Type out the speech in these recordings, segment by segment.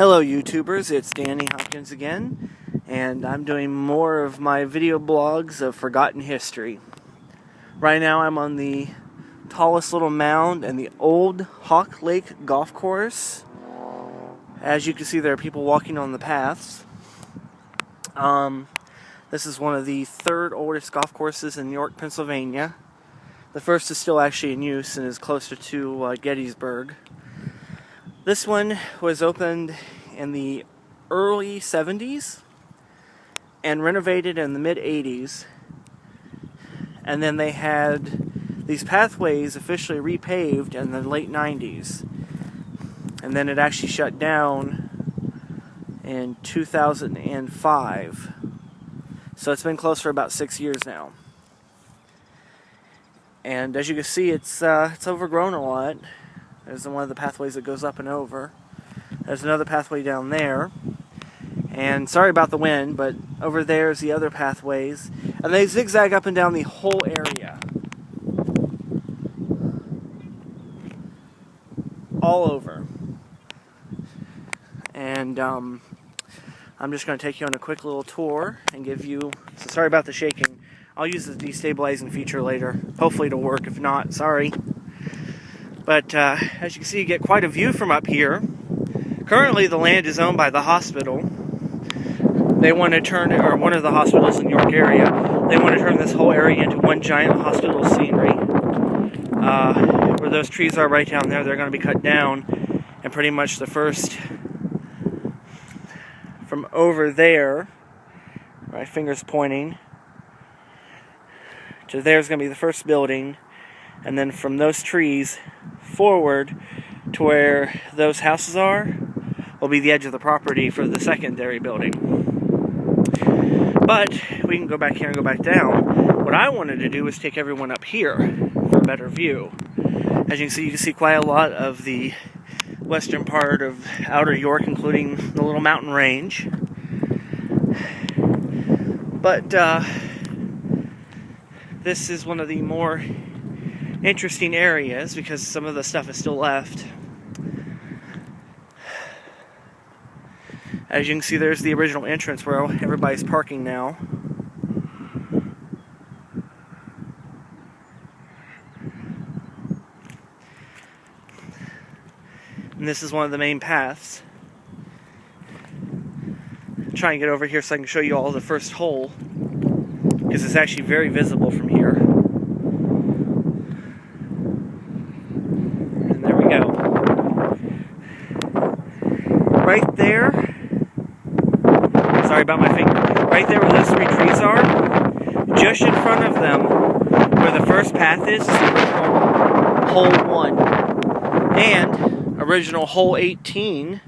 Hello YouTubers, it's Danny Hopkins again, and I'm doing more of my video blogs of forgotten history. Right now I'm on the tallest little mound in the old Hawk Lake Golf Course. As you can see, there are people walking on the paths. This is one of the third oldest golf courses in York, Pennsylvania. The first is still actually in use and is closer to Gettysburg. This one was opened in the early 70s and renovated in the mid 80s. And then they had these pathways officially repaved in the late 90s. And then it actually shut down in 2005. So it's been closed for about 6 years now. And as you can see, it's overgrown a lot. There's one of the pathways that goes up and over. There's another pathway down there. And sorry about the wind, but over there is the other pathways. And they zigzag up and down the whole area. All over. And I'm just going to take you on a quick little tour and give you... So sorry about the shaking. I'll use the destabilizing feature later. Hopefully it'll work. If not, sorry. But as you can see, you get quite a view from up here. Currently, the land is owned by the hospital. They want to turn it, or one of the hospitals in the York area, they want to turn this whole area into one giant hospital scenery. Where those trees are right down there, they're going to be cut down. And pretty much the first, from over there, my finger's pointing, to there's going to be the first building. And then from those trees forward to where those houses are will be the edge of the property for the secondary building. But we can go back here and go back down. What I wanted to do was take everyone up here for a better view. As you can see quite a lot of the western part of outer York, including the little mountain range. But this is one of the more interesting areas because some of the stuff is still left. As you can see, there's the original entrance where everybody's parking now. And this is one of the main paths. I'll try and get over here so I can show you all the first hole, because it's actually very visible from here. And there we go. Right there, sorry about my finger, right there where those three trees are, just in front of them, where the first path is the original hole 1. And original hole 18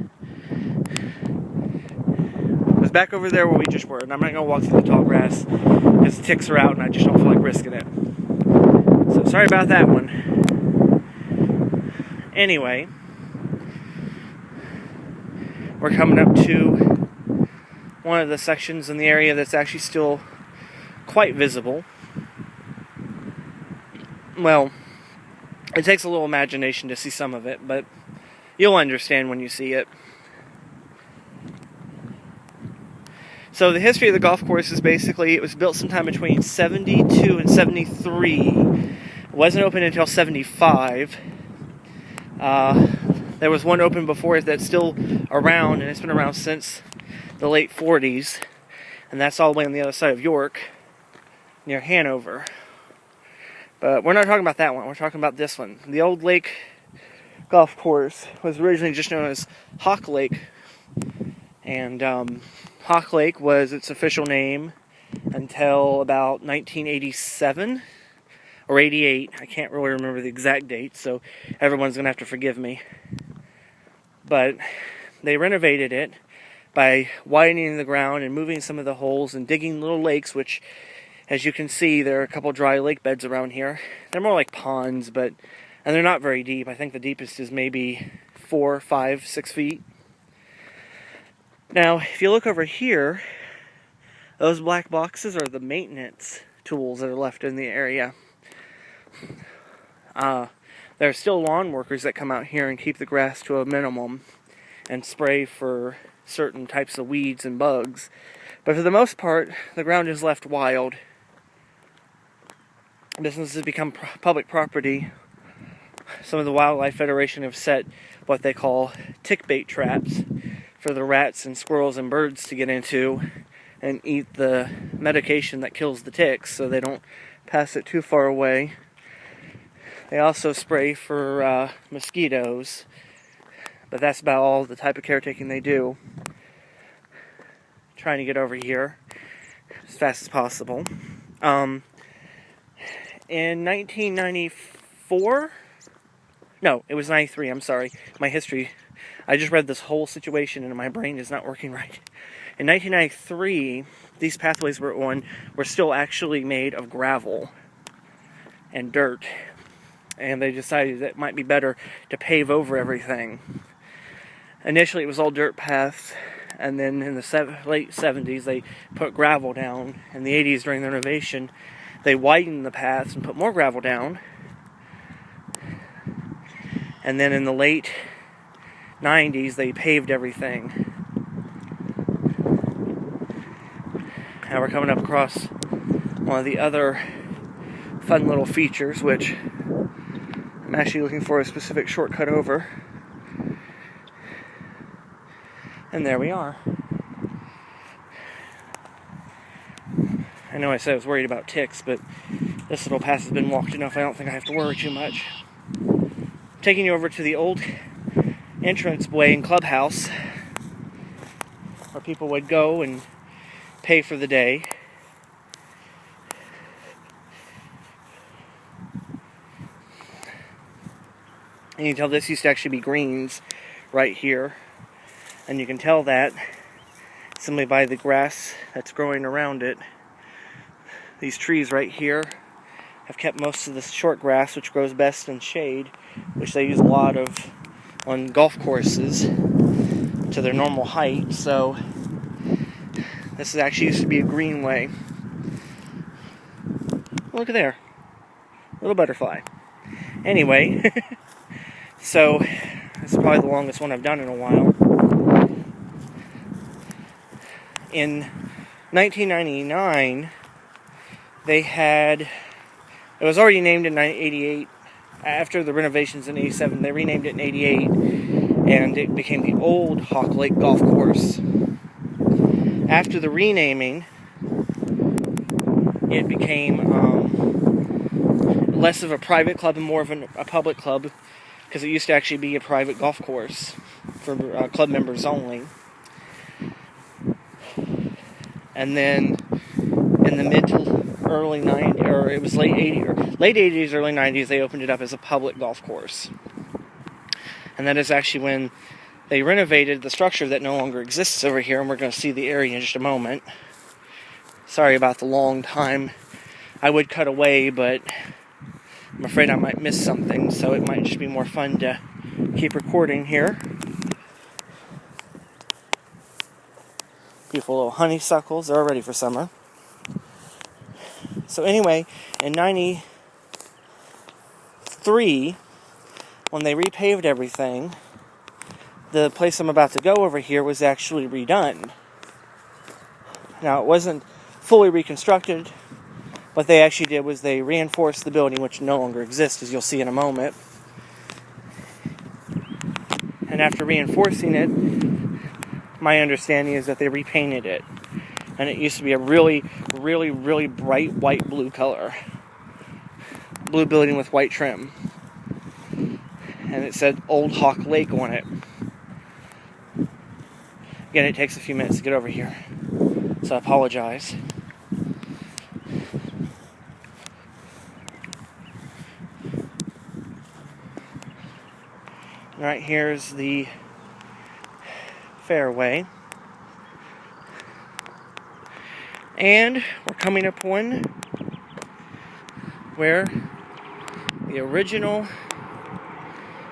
was back over there where we just were. And I'm not going to walk through the tall grass because the ticks are out and I just don't feel like risking it. So sorry about that one. Anyway, we're coming up to one of the sections in the area that's actually still quite visible. Well, it takes a little imagination to see some of it, but you'll understand when you see it. So the history of the golf course is basically, it was built sometime between 72 and 73. It wasn't open until 75. There was one open before it that's still around, and it's been around since the late 40s. And that's all the way on the other side of York, near Hanover. But we're not talking about that one, we're talking about this one. The Old Lake Golf Course was originally just known as Hawk Lake. And Hawk Lake was its official name until about 1987 or 88. I can't really remember the exact date, so everyone's going to have to forgive me. But they renovated it by widening the ground and moving some of the holes and digging little lakes, which, as you can see, there are a couple dry lake beds around here. They're more like ponds, and they're not very deep. I think the deepest is maybe 4, 5, 6 feet. Now, if you look over here, those black boxes are the maintenance tools that are left in the area. There are still lawn workers that come out here and keep the grass to a minimum. and spray for certain types of weeds and bugs. But for the most part, the ground is left wild. Businesses become public property. Some of the Wildlife Federation have set what they call tick bait traps for the rats and squirrels and birds to get into and eat the medication that kills the ticks so they don't pass it too far away. They also spray for mosquitoes, but that's about all the type of caretaking they do. Trying to get over here as fast as possible. In 1994, no, it was 93, I'm sorry. My history, I just read this whole situation and my brain is not working right. In 1993, these pathways were still actually made of gravel and dirt. And they decided that it might be better to pave over everything. Initially, it was all dirt paths, and then in the late 70s, they put gravel down. In the 80s, during the renovation, they widened the paths and put more gravel down. And then in the late 90s, they paved everything. Now we're coming up across one of the other fun little features, which I'm actually looking for a specific shortcut over. And there we are. I know I said I was worried about ticks, but this little path has been walked enough, I don't think I have to worry too much. Taking you over to the old entranceway and clubhouse, where people would go and pay for the day. And you can tell this used to actually be greens right here. And you can tell that simply by the grass that's growing around it. These trees right here have kept most of the short grass, which grows best in shade, which they use a lot of on golf courses to their normal height. So this actually used to be a greenway. Look at there. Little butterfly. Anyway, so this is probably the longest one I've done in a while. In 1999, it was already named in 1988. After the renovations in 87, they renamed it in 88, and it became the old Hawk Lake Golf Course. After the renaming, it became less of a private club and more of a public club, because it used to actually be a private golf course for club members only. And then in the mid to early 90s, or it was late 80s, early 90s, they opened it up as a public golf course. And that is actually when they renovated the structure that no longer exists over here, and we're going to see the area in just a moment. Sorry about the long time. I would cut away, but I'm afraid I might miss something, so it might just be more fun to keep recording here. Beautiful little honeysuckles, they're all ready for summer. So anyway, in 93, when they repaved everything, the place I'm about to go over here was actually redone. Now, it wasn't fully reconstructed. What they actually did was they reinforced the building, which no longer exists, as you'll see in a moment. And after reinforcing it, my understanding is that they repainted it. And it used to be a really, really, really bright white blue color. Blue building with white trim. And it said Old Hawk Lake on it. Again, it takes a few minutes to get over here, so I apologize. Right here's the fairway. And we're coming up one where the original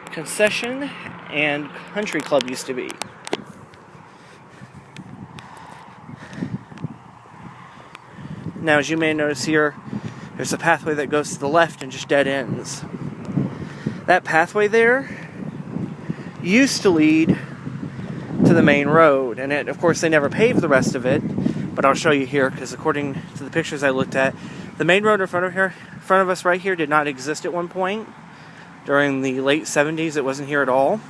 concession and country club used to be. Now, as you may notice here, there's a pathway that goes to the left and just dead ends. That pathway there used to lead to the main road. And of course, they never paved the rest of it, but I'll show you here, because according to the pictures I looked at, the main road in front of us right here did not exist at one point. During the late 70s, it wasn't here at all.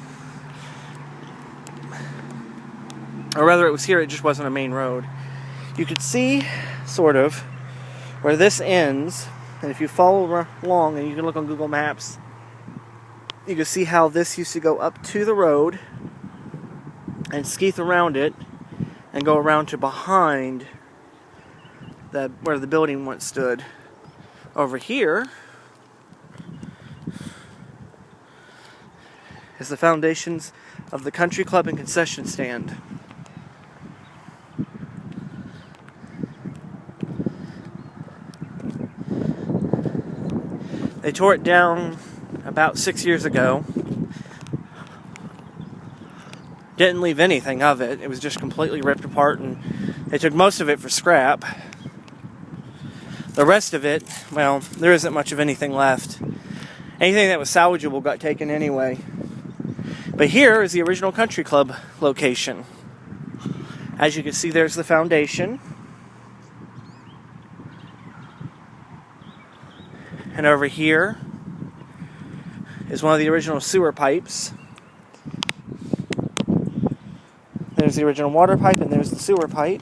Or rather, it was here, it just wasn't a main road. You could see, sort of, where this ends, and if you follow along, and you can look on Google Maps, you can see how this used to go up to the road, and skeeth around it, and go around to behind where the building once stood. Over here is the foundations of the country club and concession stand. They tore it down about 6 years ago. Didn't leave anything of it. It was just completely ripped apart, and they took most of it for scrap. The rest of it, well, there isn't much of anything left. Anything that was salvageable got taken anyway. But here is the original country club location. As you can see, there's the foundation. And over here is one of the original sewer pipes. There's the original water pipe, and there's the sewer pipe.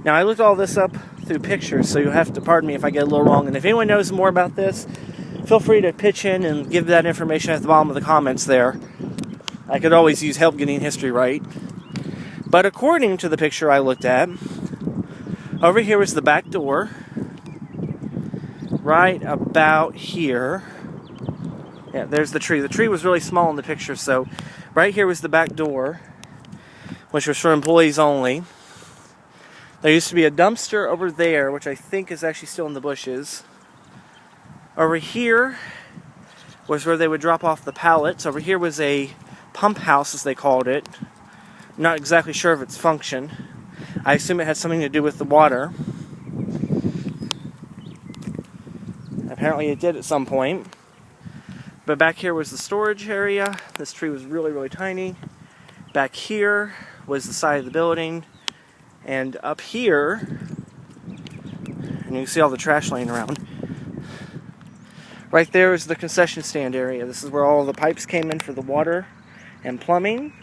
Now, I looked all this up through pictures, so you'll have to pardon me if I get a little wrong. And if anyone knows more about this, feel free to pitch in and give that information at the bottom of the comments there. I could always use help getting history right. But according to the picture I looked at, over here is the back door. Right about here. Yeah, there's the tree. The tree was really small in the picture, so right here was the back door, which was for employees only. There used to be a dumpster over there, which I think is actually still in the bushes. Over here was where they would drop off the pallets. Over here was a pump house, as they called it. I'm not exactly sure of its function. I assume it had something to do with the water. Apparently it did at some point. But back here was the storage area. This tree was really, really tiny. Back here was the side of the building. And up here, and you can see all the trash laying around. Right there is the concession stand area. This is where all the pipes came in for the water and plumbing.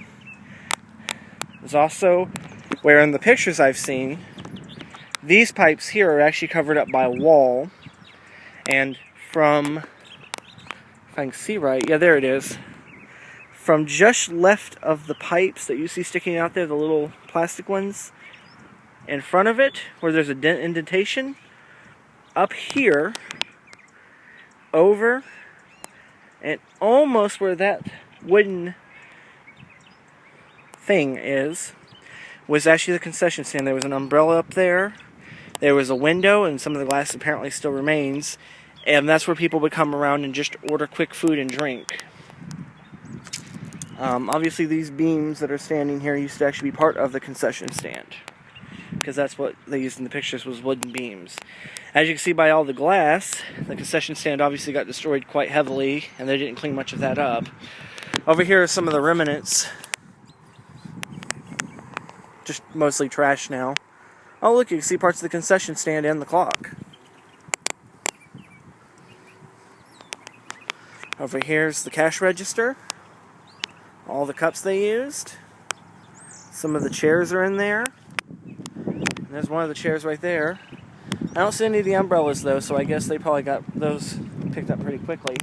There's also where, in the pictures I've seen, these pipes here are actually covered up by a wall. And from, if I can see right, yeah, there it is. From just left of the pipes that you see sticking out there, the little plastic ones, in front of it, where there's a indentation, up here, over, and almost where that wooden thing is, was actually the concession stand. There was an umbrella up there, there was a window, and some of the glass apparently still remains, and that's where people would come around and just order quick food and drink. Obviously these beams that are standing here used to actually be part of the concession stand, because that's what they used in the pictures, was wooden beams. As you can see by all the glass, the concession stand obviously got destroyed quite heavily, and they didn't clean much of that up. Over here are some of the remnants. Just mostly trash now. Oh look, you can see parts of the concession stand and the clock. Over here's the cash register. All the cups they used. Some of the chairs are in there. There's one of the chairs right there. I don't see any of the umbrellas though, so I guess they probably got those picked up pretty quickly.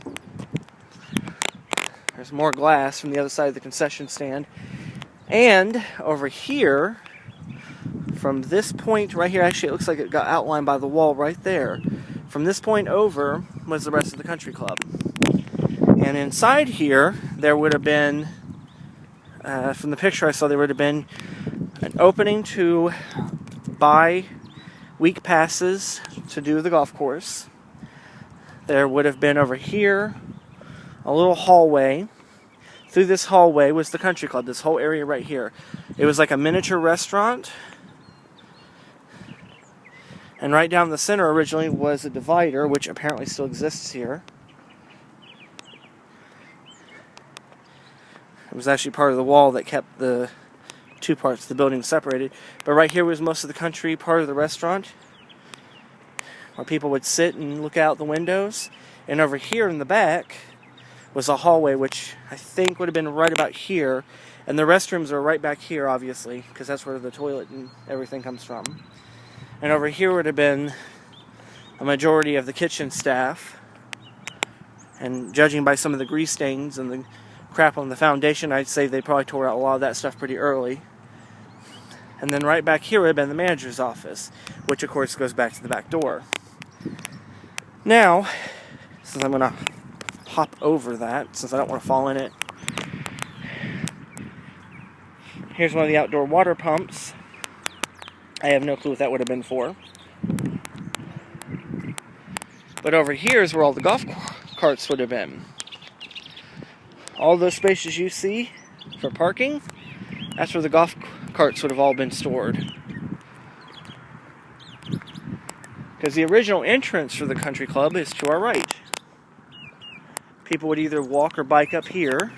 There's more glass from the other side of the concession stand. And over here, from this point right here, actually it looks like it got outlined by the wall right there. From this point over was the rest of the country club. And inside here, there would have been, from the picture I saw, there would have been an opening to buy week passes to do the golf course. There would have been over here a little hallway. Through this hallway was the country club, this whole area right here. It was like a miniature restaurant. And right down the center originally was a divider, which apparently still exists here. It was actually part of the wall that kept the two parts of the building separated. But right here was most of the country part of the restaurant, where people would sit and look out the windows. And over here in the back was a hallway, which I think would have been right about here. And the restrooms are right back here, obviously, because that's where the toilet and everything comes from. And over here would have been a majority of the kitchen staff. And judging by some of the grease stains and the crap on the foundation, I'd say they probably tore out a lot of that stuff pretty early. And then right back here would have been the manager's office, which of course goes back to the back door. Now, since I'm going to hop over that, since I don't want to fall in it, here's one of the outdoor water pumps. I have no clue what that would have been for. But over here is where all the golf carts would have been. All those spaces you see for parking, that's where the golf carts would have all been stored. Because the original entrance for the country club is to our right. People would either walk or bike up here,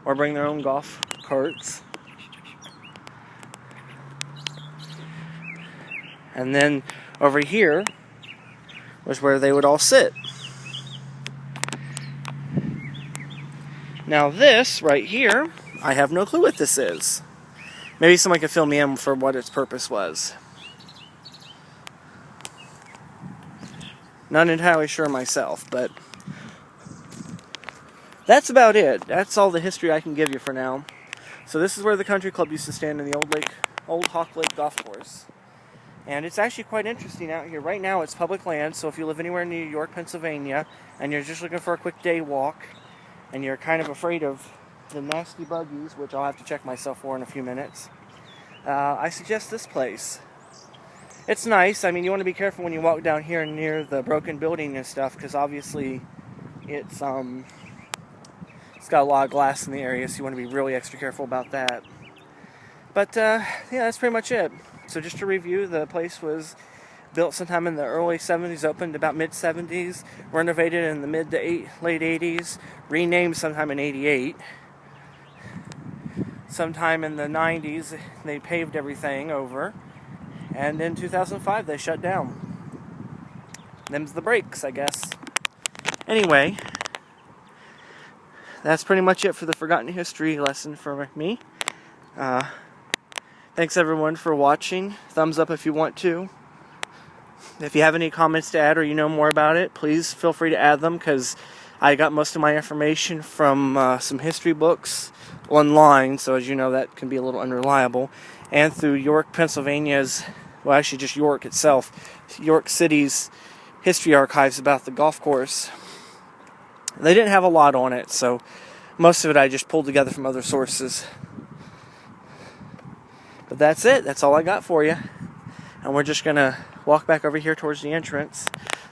or bring their own golf carts. And then over here was where they would all sit. Now this right here, I have no clue what this is. Maybe someone could fill me in for what its purpose was. Not entirely sure myself, but that's about it. That's all the history I can give you for now. So this is where the country club used to stand in the old Hawk Lake golf course. And it's actually quite interesting out here. Right now it's public land, so if you live anywhere in New York, Pennsylvania, and you're just looking for a quick day walk, and you're kind of afraid of the nasty buggies, which I'll have to check myself for in a few minutes, I suggest this place. It's nice. I mean, you want to be careful when you walk down here near the broken building and stuff, because obviously it's got a lot of glass in the area, so you want to be really extra careful about that. But yeah, that's pretty much it. So just to review, the place was built sometime in the early 70s, opened about mid-70s, renovated in the mid to late 80s, renamed sometime in 88. Sometime in the 90s, they paved everything over. And in 2005, they shut down. Them's the breaks, I guess. Anyway, that's pretty much it for the Forgotten History lesson for me. Thanks everyone for watching. Thumbs up if you want to. If you have any comments to add or you know more about it, please feel free to add them, because I got most of my information from some history books online, so as you know that can be a little unreliable, and through York, Pennsylvania's, well actually just York itself, York City's history archives about the golf course. They didn't have a lot on it, so most of it I just pulled together from other sources. But that's it. That's all I got for you. And we're just going to walk back over here towards the entrance.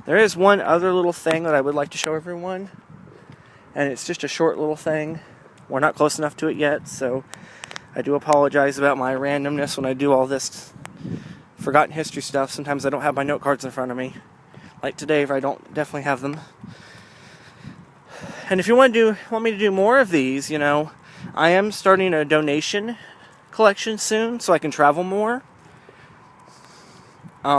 There is one other little thing that I would like to show everyone. And it's just a short little thing. We're not close enough to it yet, so I do apologize about my randomness when I do all this forgotten history stuff. Sometimes I don't have my note cards in front of me. Like today, I don't definitely have them. And if you want me to do more of these, I am starting a donation collection soon, so I can travel more. I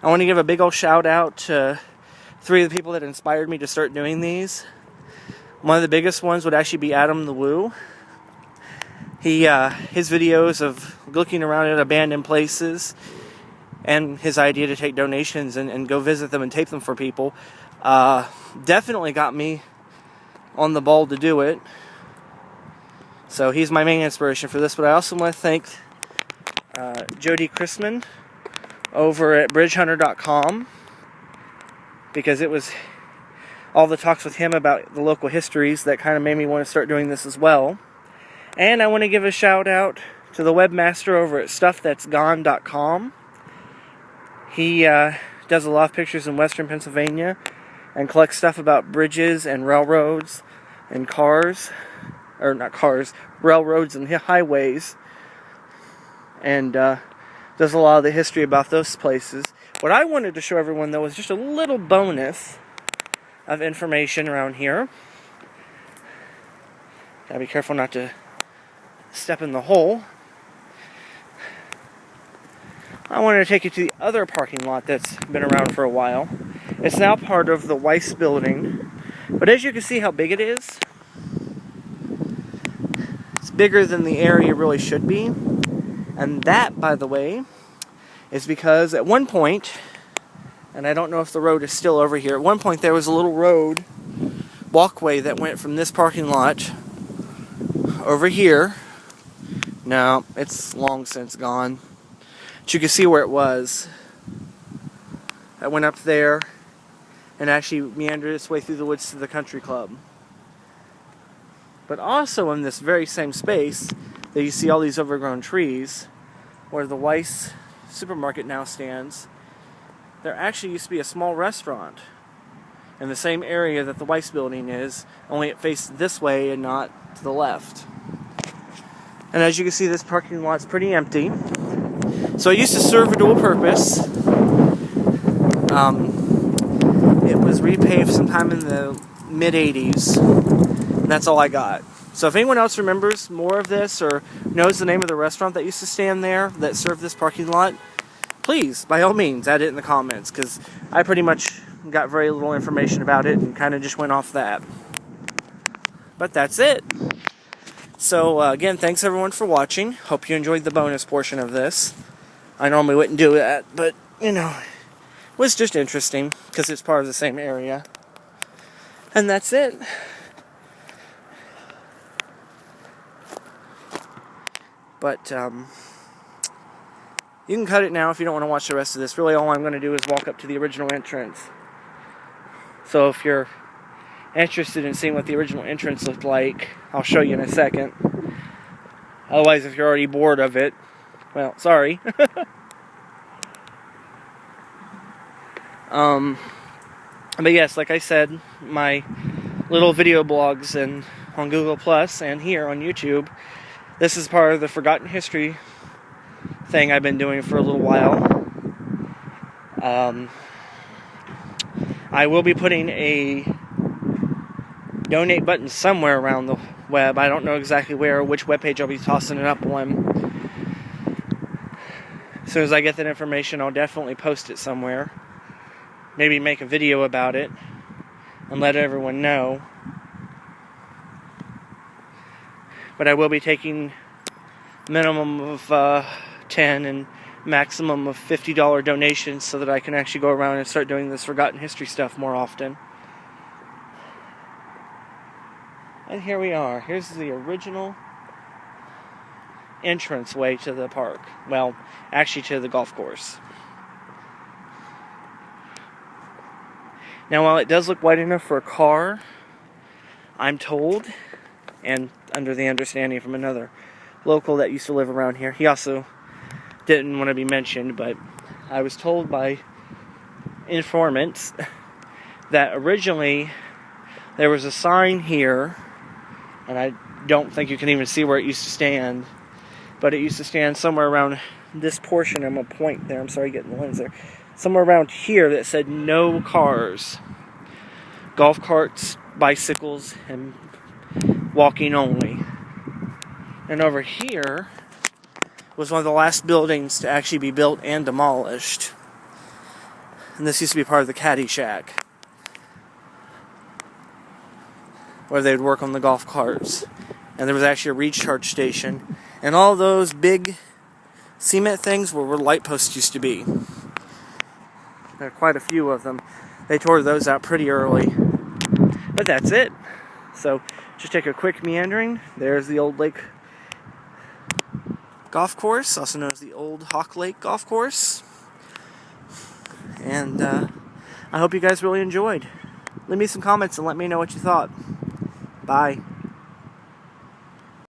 want to give a big old shout out to 3 of the people that inspired me to start doing these. One of the biggest ones would actually be Adam the Woo. His videos of looking around at abandoned places and his idea to take donations and go visit them and tape them for people definitely got me on the ball to do it. So he's my main inspiration for this, but I also want to thank Jody Chrisman over at bridgehunter.com, because it was all the talks with him about the local histories that kind of made me want to start doing this as well. And I want to give a shout out to the webmaster over at stuffthat'sgone.com. He does a lot of pictures in western Pennsylvania and collects stuff about bridges and railroads and cars. Or not cars, railroads and highways, and does a lot of the history about those places. What I wanted to show everyone, though, was just a little bonus of information around here. Gotta be careful not to step in the hole. I wanted to take you to the other parking lot that's been around for a while. It's now part of the Weiss building, but as you can see how big it is, it's bigger than the area really should be. And that, by the way, is because at one point, and I don't know if the road is still over here, at one point there was a little road, walkway that went from this parking lot over here. No, it's long since gone. But you can see where it was. That went up there and actually meandered its way through the woods to the country club. But also in this very same space that you see all these overgrown trees, where the Weiss supermarket now stands, there actually used to be a small restaurant in the same area that the Weiss building is, only it faced this way and not to the left. And as you can see, this parking lot's pretty empty. So it used to serve a dual purpose. It was repaved sometime in the mid-'80s. And that's all I got. So if anyone else remembers more of this or knows the name of the restaurant that used to stand there that served this parking lot, please, by all means, add it in the comments, because I pretty much got very little information about it and kind of just went off that. But that's it. So again, thanks everyone for watching. Hope you enjoyed the bonus portion of this. I normally wouldn't do that, but you know, it was just interesting because it's part of the same area. And that's it. But you can cut it now if you don't want to watch the rest of this. Really, all I'm going to do is walk up to the original entrance. So if you're interested in seeing what the original entrance looked like, I'll show you in a second. Otherwise, if you're already bored of it, well, sorry. But yes, like I said, my little video blogs and on Google Plus and here on YouTube, this is part of the Forgotten History thing I've been doing for a little while. I will be putting a donate button somewhere around the web. I don't know exactly where or which webpage I'll be tossing it up on. As soon as I get that information, I'll definitely post it somewhere. Maybe make a video about it and let everyone know. But I will be taking minimum of 10 and maximum of $50 donations so that I can actually go around and start doing this Forgotten History stuff more often. And here we are. Here's the original entranceway to the park. Well, actually to the golf course. Now, while it does look wide enough for a car, I'm told, and under the understanding from another local that used to live around here, he also didn't want to be mentioned, but I was told by informants that originally there was a sign here, and I don't think you can even see where it used to stand, but it used to stand somewhere around this portion. I'm going to point there. I'm sorry, getting the lens there. Somewhere around here that said no cars. Golf carts, bicycles, and walking only. And over here was one of the last buildings to actually be built and demolished. And this used to be part of the Caddy Shack, where they would work on the golf carts. And there was actually a recharge station. And all those big cement things were where light posts used to be. There are quite a few of them. They tore those out pretty early. But that's it. So, just take a quick meandering. There's the Old Lake Golf Course, also known as the Old Hawk Lake Golf Course. And I hope you guys really enjoyed. Leave me some comments and let me know what you thought. Bye.